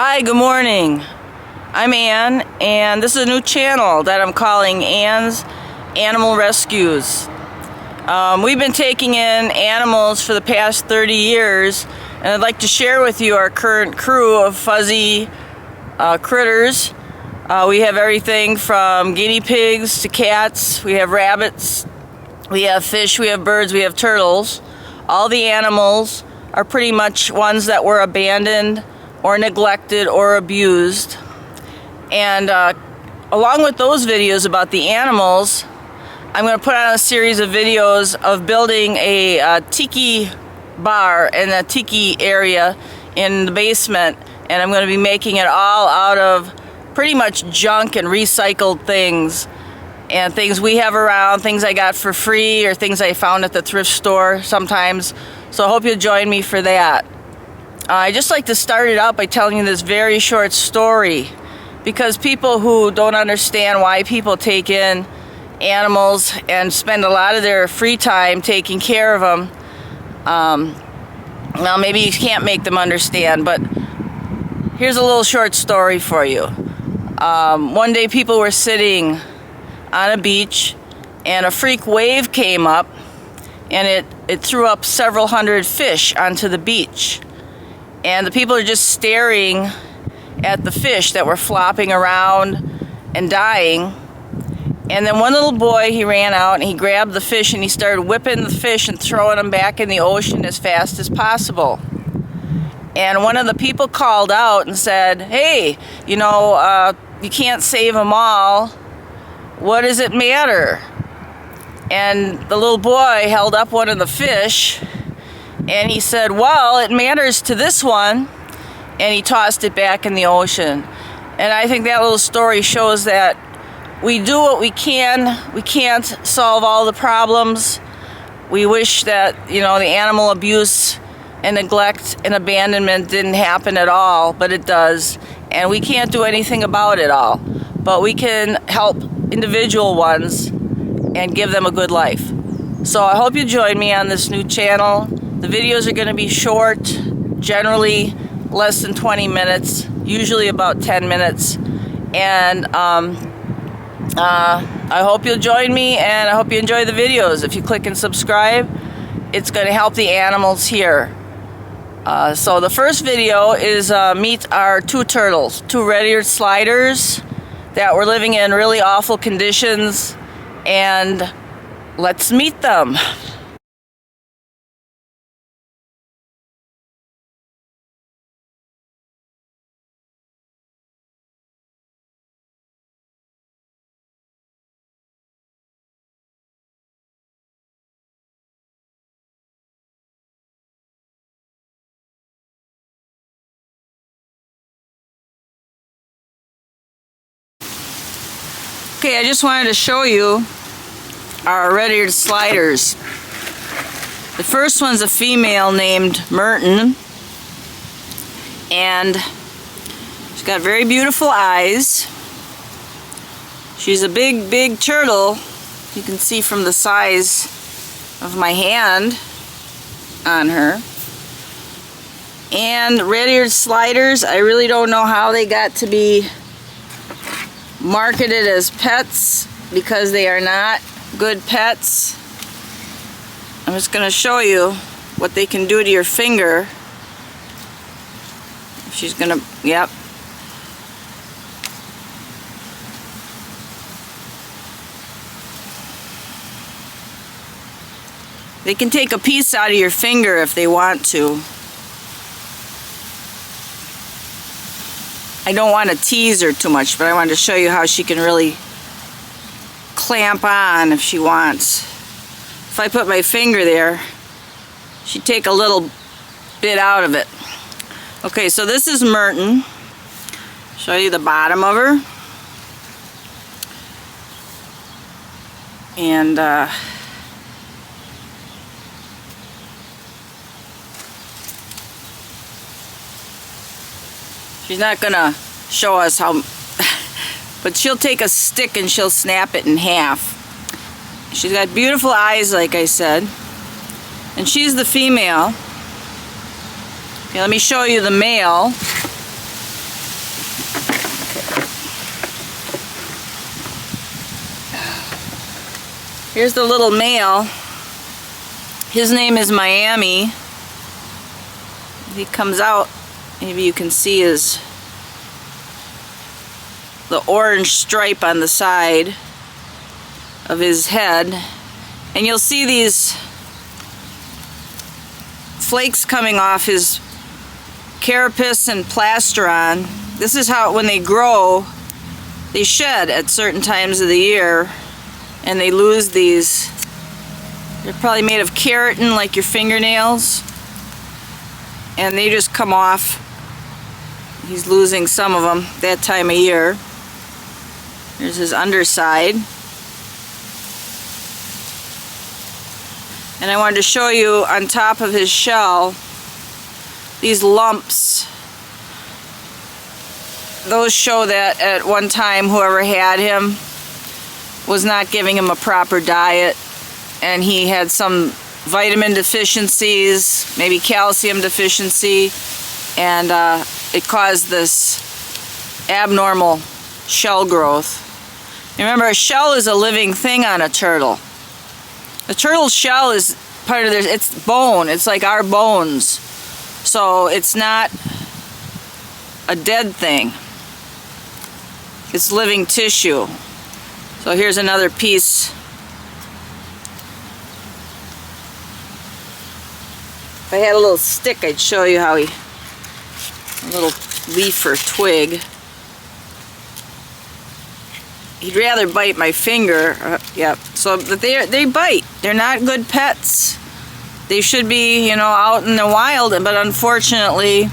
Hi, good morning. I'm Ann, and this is a new channel that I'm calling Ann's Animal Rescues. We've been taking in animals for the past 30 years, and I'd like to share with you our current crew of fuzzy critters. We have everything from guinea pigs to cats, we have rabbits, we have fish, we have birds, we have turtles. All the animals are pretty much ones that were abandoned or neglected or abused. And along with those videos about the animals, I'm going to put on a series of videos of building a tiki bar in a tiki area in the basement, and I'm going to be making it all out of pretty much junk and recycled things, and things we have around, things I got for free, or things I found at the thrift store sometimes. So I hope you'll join me for that. I just like to start it out by telling you this very short story, because people who don't understand why people take in animals and spend a lot of their free time taking care of them, well, maybe you can't make them understand, but here's a little short story for you. One day people were sitting on a beach, and a freak wave came up, and it threw up several hundred fish onto the beach. And the people are just staring at the fish that were flopping around and dying. And then one little boy, he ran out and he grabbed the fish and he started whipping the fish and throwing them back in the ocean as fast as possible. And one of the people called out and said, "Hey, you can't save them all. What does it matter?" And the little boy held up one of the fish and he said, "Well, it matters to this one," and he tossed it back in the ocean. And I think that little story shows that we do what we can. We can't solve all the problems. We wish that, the animal abuse and neglect and abandonment didn't happen at all, but it does. And we can't do anything about it all. But we can help individual ones and give them a good life. So I hope you join me on this new channel. The videos are going to be short, generally less than 20 minutes, usually about 10 minutes. And I hope you'll join me, and I hope you enjoy the videos. If you click and subscribe, it's going to help the animals here. So the first video is meet our two turtles, two red-eared sliders that were living in really awful conditions, and let's meet them. Okay, I just wanted to show you our red-eared sliders. The first one's a female named Merton, and she's got very beautiful eyes. She's a big turtle. You can see from the size of my hand on her. And red-eared sliders, I really don't know how they got to be marketed as pets, because they are not good pets. I'm just going to show you what they can do to your finger. She's going to, yep. They can take a piece out of your finger if they want to. I don't want to tease her too much, but I wanted to show you how she can really clamp on if she wants. If I put my finger there, she'd take a little bit out of it. Okay, so this is Merton. Show you the bottom of her. And she's not gonna show us how, but she'll take a stick and she'll snap it in half. She's got beautiful eyes, like I said, and she's the female. Okay, let me show you the male. Here's the little male. His name is Miami. He comes out, maybe you can see the orange stripe on the side of his head. And you'll see these flakes coming off his carapace and plastron. This is how, when they grow, they shed at certain times of the year, and they lose these. They're probably made of keratin, like your fingernails, and they just come off. He's losing some of them that time of year. Here's his underside. And I wanted to show you on top of his shell these lumps. Those show that at one time whoever had him was not giving him a proper diet, and he had some vitamin deficiencies, maybe calcium deficiency, and it caused this abnormal shell growth. Remember, a shell is a living thing on a turtle. The turtle's shell is part of it's bone. It's like our bones. So it's not a dead thing. It's living tissue. So here's another piece. If I had a little stick, I'd show you how a little leaf or twig. He'd rather bite my finger. Yep. So they bite. They're not good pets. They should be, you know, out in the wild. But unfortunately,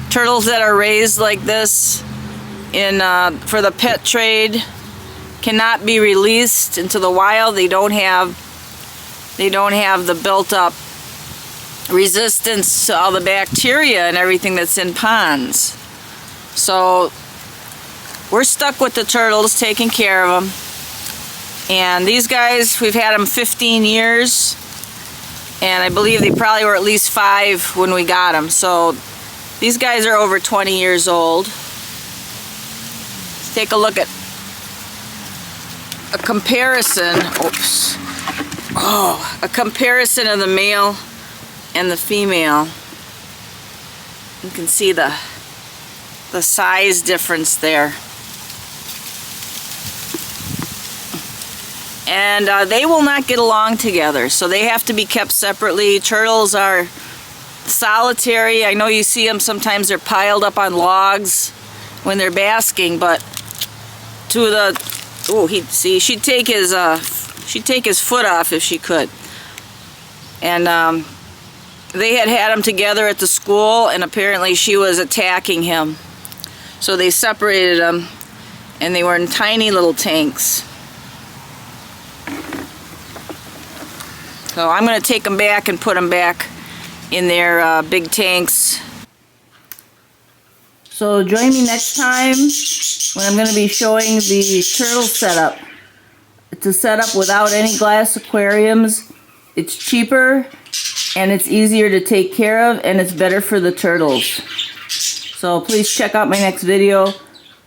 turtles that are raised like this for the pet trade cannot be released into the wild. They don't have the built-up resistance to all the bacteria and everything that's in ponds. So we're stuck with the turtles, taking care of them. And these guys, we've had them 15 years. And I believe they probably were at least 5 when we got them. So these guys are over 20 years old. Let's take a look at a comparison. Oops. Oh, a comparison of the male and the female. You can see the size difference there. And they will not get along together, so they have to be kept separately. Turtles are solitary. I know you see them sometimes, they're piled up on logs when they're basking, but she'd take his foot off if she could. And they had him together at the school, and apparently she was attacking him. So they separated them, and they were in tiny little tanks. So I'm going to take them back and put them back in their big tanks. So join me next time when I'm going to be showing the turtle setup. It's a setup without any glass aquariums. It's cheaper and it's easier to take care of, and it's better for the turtles. So please check out my next video.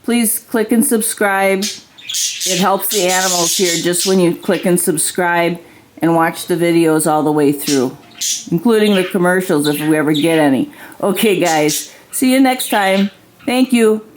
Please click and subscribe. It helps the animals here just when you click and subscribe and watch the videos all the way through, including the commercials if we ever get any. Okay guys, see you next time. Thank you.